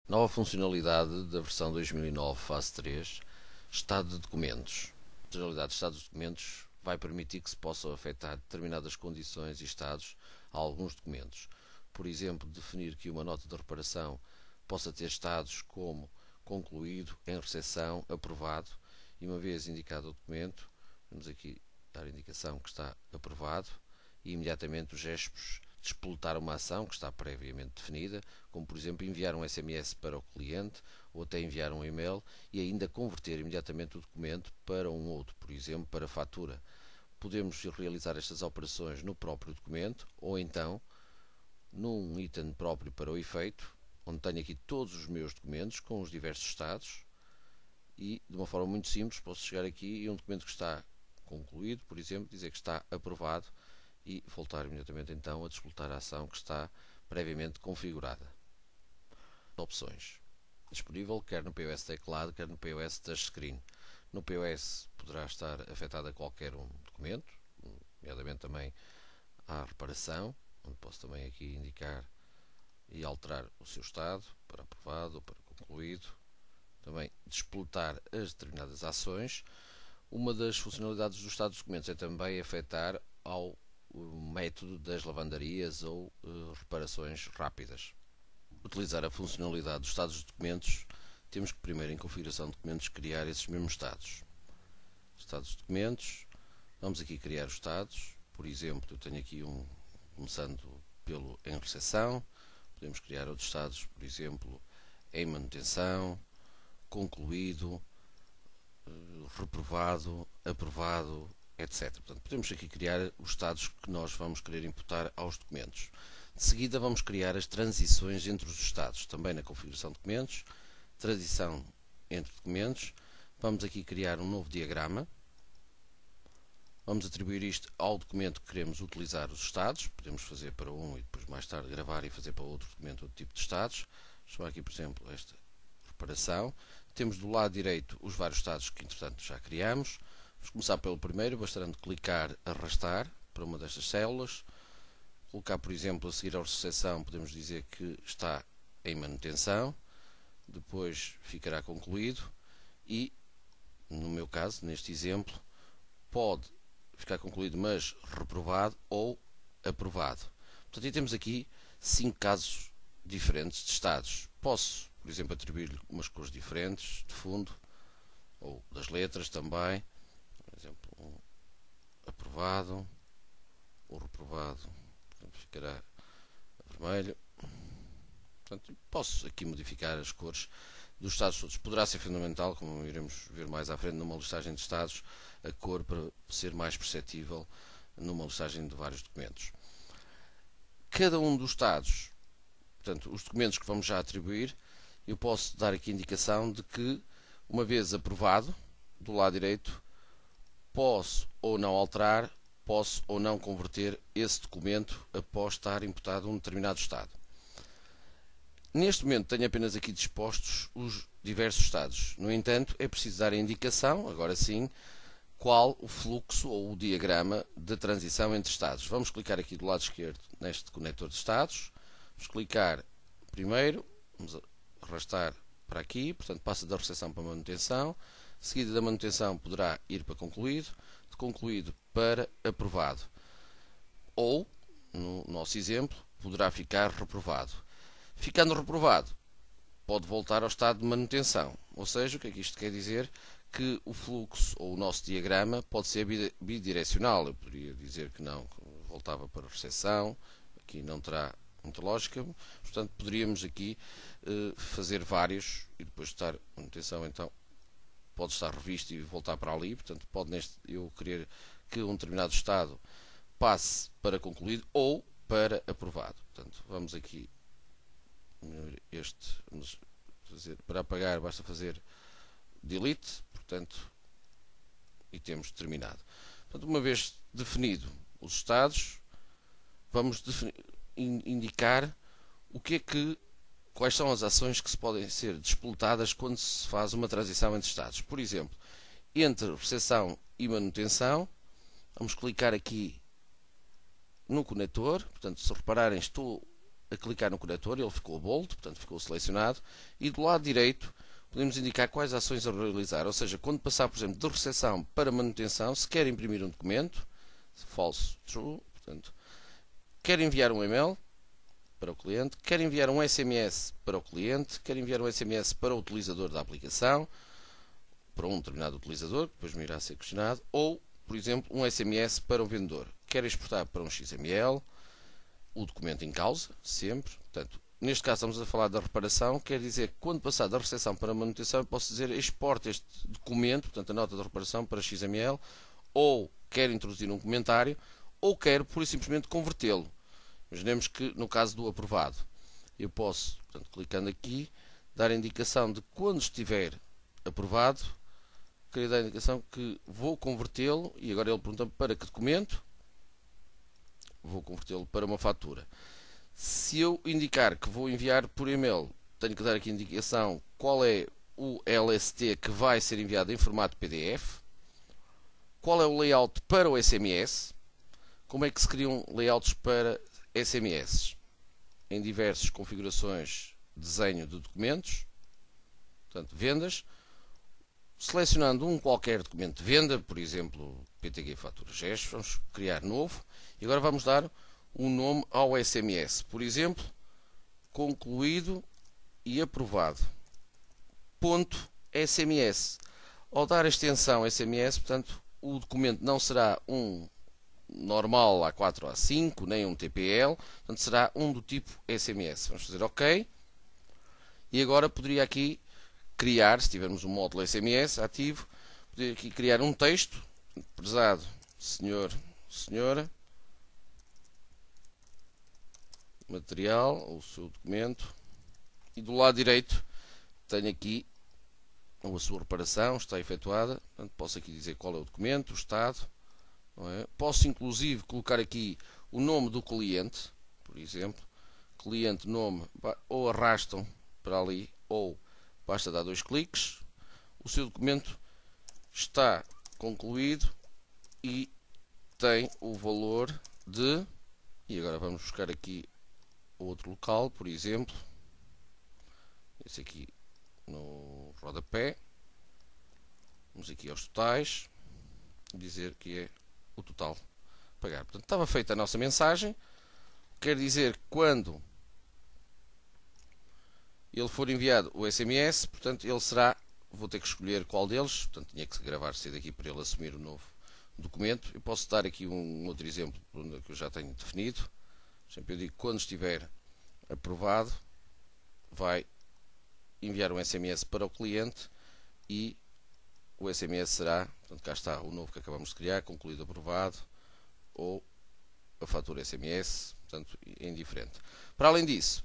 Nova funcionalidade da versão 2009 fase 3, estado de documentos. A funcionalidade de estado de documentos vai permitir que se possam afetar determinadas condições e estados a alguns documentos. Por exemplo, definir que uma nota de reparação possa ter estados como concluído, em recepção, aprovado, e uma vez indicado o documento, vamos aqui dar a indicação que está aprovado, e imediatamente os gestos de explotar uma ação que está previamente definida, como por exemplo enviar um SMS para o cliente ou até enviar um e-mail e ainda converter imediatamente o documento para um outro, por exemplo para fatura. Podemos realizar estas operações no próprio documento ou então num item próprio para o efeito, onde tenho aqui todos os meus documentos com os diversos estados e de uma forma muito simples posso chegar aqui e um documento que está concluído, por exemplo, dizer que está aprovado e voltar imediatamente então a desplotar a ação que está previamente configurada. Opções. Disponível quer no POS teclado, quer no POS touchscreen. No POS poderá estar afetado a qualquer um documento, nomeadamente também à reparação, onde posso também aqui indicar e alterar o seu estado para aprovado ou para concluído. Também desplotar as determinadas ações. Uma das funcionalidades do estado dos documentos é também afetar ao método das lavandarias ou reparações rápidas. Utilizar a funcionalidade dos estados dos documentos, temos que primeiro em configuração de documentos criar esses mesmos estados. Estados de documentos, vamos aqui criar os estados, por exemplo, eu tenho aqui começando pelo em recepção, podemos criar outros estados, por exemplo, em manutenção, concluído, reprovado, aprovado, etc. Portanto, podemos aqui criar os estados que nós vamos querer imputar aos documentos. De seguida vamos criar as transições entre os estados, também na configuração de documentos, transição entre documentos. Vamos aqui criar um novo diagrama. Vamos atribuir isto ao documento que queremos utilizar os estados. Podemos fazer para um e depois mais tarde gravar e fazer para outro documento outro tipo de estados. Vou chamar aqui, por exemplo, esta reparação. Temos do lado direito os vários estados que, entretanto, já criamos. Vamos começar pelo primeiro, bastando clicar, arrastar para uma destas células. Colocar, por exemplo, a seguir a recepção, podemos dizer que está em manutenção. Depois ficará concluído. E, no meu caso, neste exemplo, pode ficar concluído, mas reprovado ou aprovado. Portanto, temos aqui 5 casos diferentes de estados. Posso, por exemplo, atribuir-lhe umas cores diferentes de fundo, ou das letras também. Por exemplo, um aprovado, ou reprovado, portanto, ficará vermelho. Portanto, posso aqui modificar as cores dos estados todos. Poderá ser fundamental, como iremos ver mais à frente numa listagem de estados, a cor para ser mais perceptível numa listagem de vários documentos. Cada um dos estados, portanto, os documentos que vamos já atribuir, eu posso dar aqui a indicação de que, uma vez aprovado, do lado direito, posso ou não alterar, posso ou não converter esse documento após estar imputado um determinado estado. Neste momento tenho apenas aqui dispostos os diversos estados. No entanto, é preciso dar a indicação, agora sim, qual o fluxo ou o diagrama de transição entre estados. Vamos clicar aqui do lado esquerdo neste conector de estados. Vamos clicar primeiro, vamos arrastar para aqui, portanto passa da recepção para a manutenção. De seguida da manutenção poderá ir para concluído, de concluído para aprovado. Ou, no nosso exemplo, poderá ficar reprovado. Ficando reprovado, pode voltar ao estado de manutenção. Ou seja, o que é que isto quer dizer? Que o fluxo ou o nosso diagrama pode ser bidirecional. Eu poderia dizer que não, que voltava para a recepção, aqui não terá muita lógica. Portanto, poderíamos aqui fazer vários e depois estar manutenção, então pode estar revisto e voltar para ali. Portanto, pode eu querer que um determinado estado passe para concluído ou para aprovado. Portanto, vamos aqui vamos fazer, para apagar basta fazer delete, portanto, e temos terminado. Portanto, uma vez definido os estados, vamos indicar quais são as ações que podem ser desplotadas quando se faz uma transição entre estados. Por exemplo, entre recepção e manutenção, vamos clicar aqui no conector. Portanto, se repararem, estou a clicar no conector, ele ficou bold, portanto ficou selecionado, e do lado direito podemos indicar quais ações a realizar, ou seja, quando passar, por exemplo, de recepção para manutenção, se quer imprimir um documento, false, true, portanto, quer enviar um e-mail para o cliente, quer enviar um SMS para o cliente, quer enviar um SMS para o utilizador da aplicação, para um determinado utilizador, que depois me irá ser questionado, ou, por exemplo, um SMS para o vendedor, quer exportar para um XML, o documento em causa, sempre, portanto, neste caso estamos a falar da reparação, quer dizer que quando passar da recepção para a manutenção, eu posso dizer exporte este documento, portanto a nota de reparação para XML, ou quer introduzir um comentário, ou quer pura e simplesmente convertê-lo. Imaginemos que no caso do aprovado, eu posso, portanto, clicando aqui, dar a indicação de quando estiver aprovado, queria dar a indicação que vou convertê-lo, e agora ele pergunta-me para que documento, vou convertê-lo para uma fatura. Se eu indicar que vou enviar por e-mail, tenho que dar aqui a indicação qual é o LST que vai ser enviado em formato PDF, qual é o layout para o SMS, como é que se criam layouts para SMS, em diversas configurações, desenho de documentos, portanto, vendas, selecionando um qualquer documento de venda, por exemplo, PTG Fatura Gestos, vamos criar novo, e agora vamos dar um nome ao SMS, por exemplo, concluído e aprovado, ponto SMS. Ao dar a extensão SMS, portanto, o documento não será um normal A4 ou A5, nem um TPL, portanto, será um do tipo SMS. Vamos fazer OK. E agora poderia aqui criar, se tivermos um módulo SMS ativo, poderia aqui criar um texto, prezado senhor, senhora, material, o seu documento, e do lado direito tenho aqui a sua reparação, está efetuada, portanto, posso aqui dizer qual é o documento, o estado, não é? Posso inclusive colocar aqui o nome do cliente, por exemplo, cliente, nome, ou arrastam para ali, ou basta dar 2 cliques, o seu documento está concluído e tem o valor de, e agora vamos buscar aqui outro local, por exemplo, esse aqui no rodapé, vamos aqui aos totais, dizer que é o total a pagar. Portanto, estava feita a nossa mensagem, quer dizer que quando ele for enviado o SMS, portanto, ele será, vou ter que escolher qual deles, portanto, tinha que gravar cedo aqui para ele assumir o novo documento. Eu posso dar aqui um outro exemplo que eu já tenho definido. Sempre eu digo que quando estiver aprovado, vai enviar um SMS para o cliente e o SMS será, portanto, cá está o novo que acabamos de criar, concluído, aprovado, ou a fatura SMS, portanto, é indiferente. Para além disso,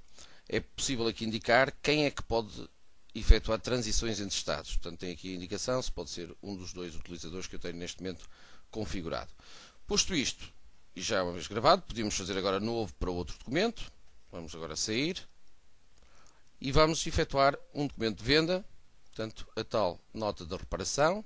é possível aqui indicar quem é que pode efetuar transições entre estados. Portanto, tem aqui a indicação, se pode ser um dos 2 utilizadores que eu tenho neste momento configurado. Posto isto, e já uma vez gravado, podemos fazer agora novo para outro documento. Vamos agora sair e vamos efetuar um documento de venda, portanto, a tal nota de reparação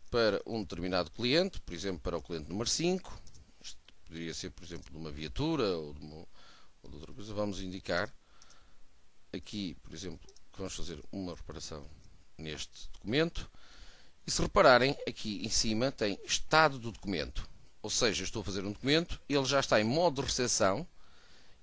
para um determinado cliente, por exemplo, para o cliente número 5. Isto poderia ser, por exemplo, de uma viatura ou de outra coisa. Vamos indicar aqui, por exemplo, que vamos fazer uma reparação neste documento. E se repararem, aqui em cima tem estado do documento. Ou seja, estou a fazer um documento, ele já está em modo de recepção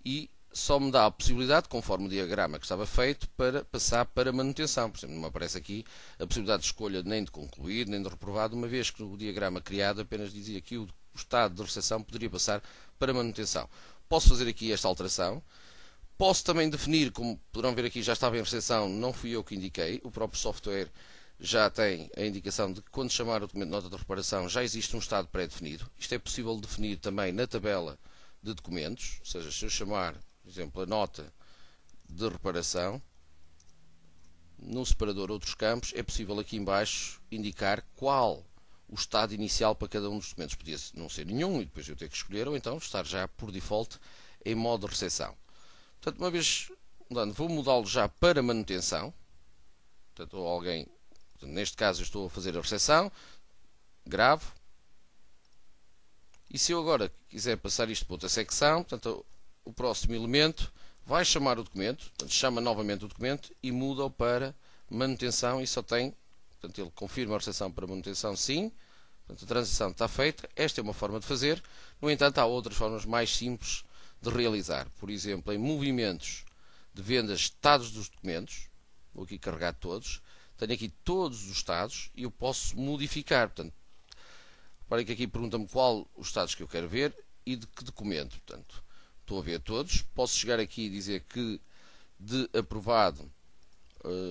e só me dá a possibilidade, conforme o diagrama que estava feito, para passar para manutenção. Por exemplo, não me aparece aqui a possibilidade de escolha nem de concluir, nem de reprovado, uma vez que o diagrama criado apenas dizia que o estado de recepção poderia passar para manutenção. Posso fazer aqui esta alteração. Posso também definir, como poderão ver aqui, já estava em recepção, não fui eu que indiquei, o próprio software já tem a indicação de que quando chamar o documento de nota de reparação já existe um estado pré-definido. Isto é possível definir também na tabela de documentos, ou seja, se eu chamar, por exemplo, a nota de reparação, no separador outros campos, é possível aqui em baixo indicar qual o estado inicial para cada um dos documentos. Podia não ser nenhum e depois eu ter que escolher, ou então estar já por default em modo de recepção. Portanto, uma vez mudando, vou mudá-lo já para manutenção. Portanto, alguém, neste caso eu estou a fazer a recepção, gravo. E se eu agora quiser passar isto para outra secção, portanto, o próximo elemento, vai chamar o documento, portanto, chama novamente o documento e muda-o para manutenção e só tem, portanto, ele confirma a recepção para manutenção sim, portanto, a transação está feita. Esta é uma forma de fazer. No entanto, há outras formas mais simples de realizar. Por exemplo, em movimentos de vendas, estados dos documentos, vou aqui carregar todos, tenho aqui todos os estados e eu posso modificar. Portanto, reparem que aqui pergunta-me qual os estados que eu quero ver e de que documento. Portanto, estou a ver todos. Posso chegar aqui e dizer que de aprovado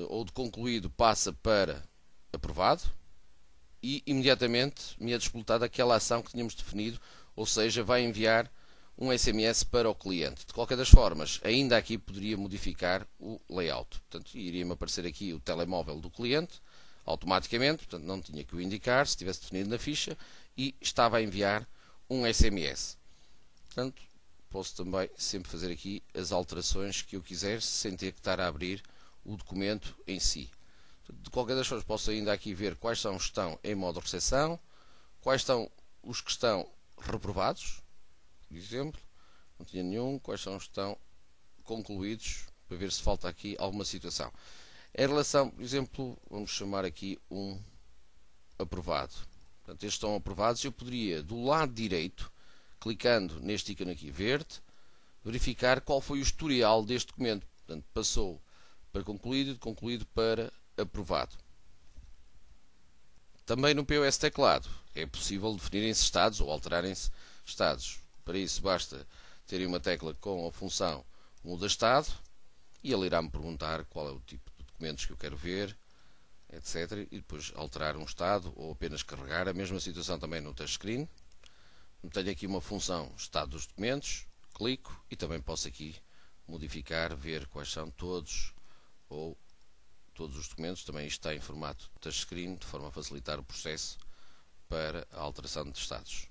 ou de concluído passa para aprovado e imediatamente me é despletada aquela ação que tínhamos definido, ou seja, vai enviar um SMS para o cliente. De qualquer das formas, ainda aqui poderia modificar o layout. Portanto, iria-me aparecer aqui o telemóvel do cliente automaticamente, portanto não tinha que o indicar se estivesse definido na ficha e estava a enviar um SMS. Portanto, posso também sempre fazer aqui as alterações que eu quiser sem ter que estar a abrir o documento em si. De qualquer das formas, posso ainda aqui ver quais são os que estão em modo recepção, quais são os que estão reprovados, por exemplo, não tinha nenhum, quais são os que estão concluídos, para ver se falta aqui alguma situação. Em relação, por exemplo, vamos chamar aqui um aprovado. Portanto, estes estão aprovados. Eu poderia, do lado direito, clicando neste ícone aqui verde, verificar qual foi o historial deste documento. Portanto, passou para concluído, de concluído para aprovado. Também no POS teclado é possível definirem-se estados ou alterarem-se estados. Para isso basta terem uma tecla com a função muda estado e ele irá-me perguntar qual é o tipo de documentos que eu quero ver, etc. E depois alterar um estado ou apenas carregar. A mesma situação também no touchscreen. Tenho aqui uma função estado dos documentos, clico e também posso aqui modificar, ver quais são todos ou todos os documentos. Também isto está em formato touchscreen, de forma a facilitar o processo para a alteração de estados.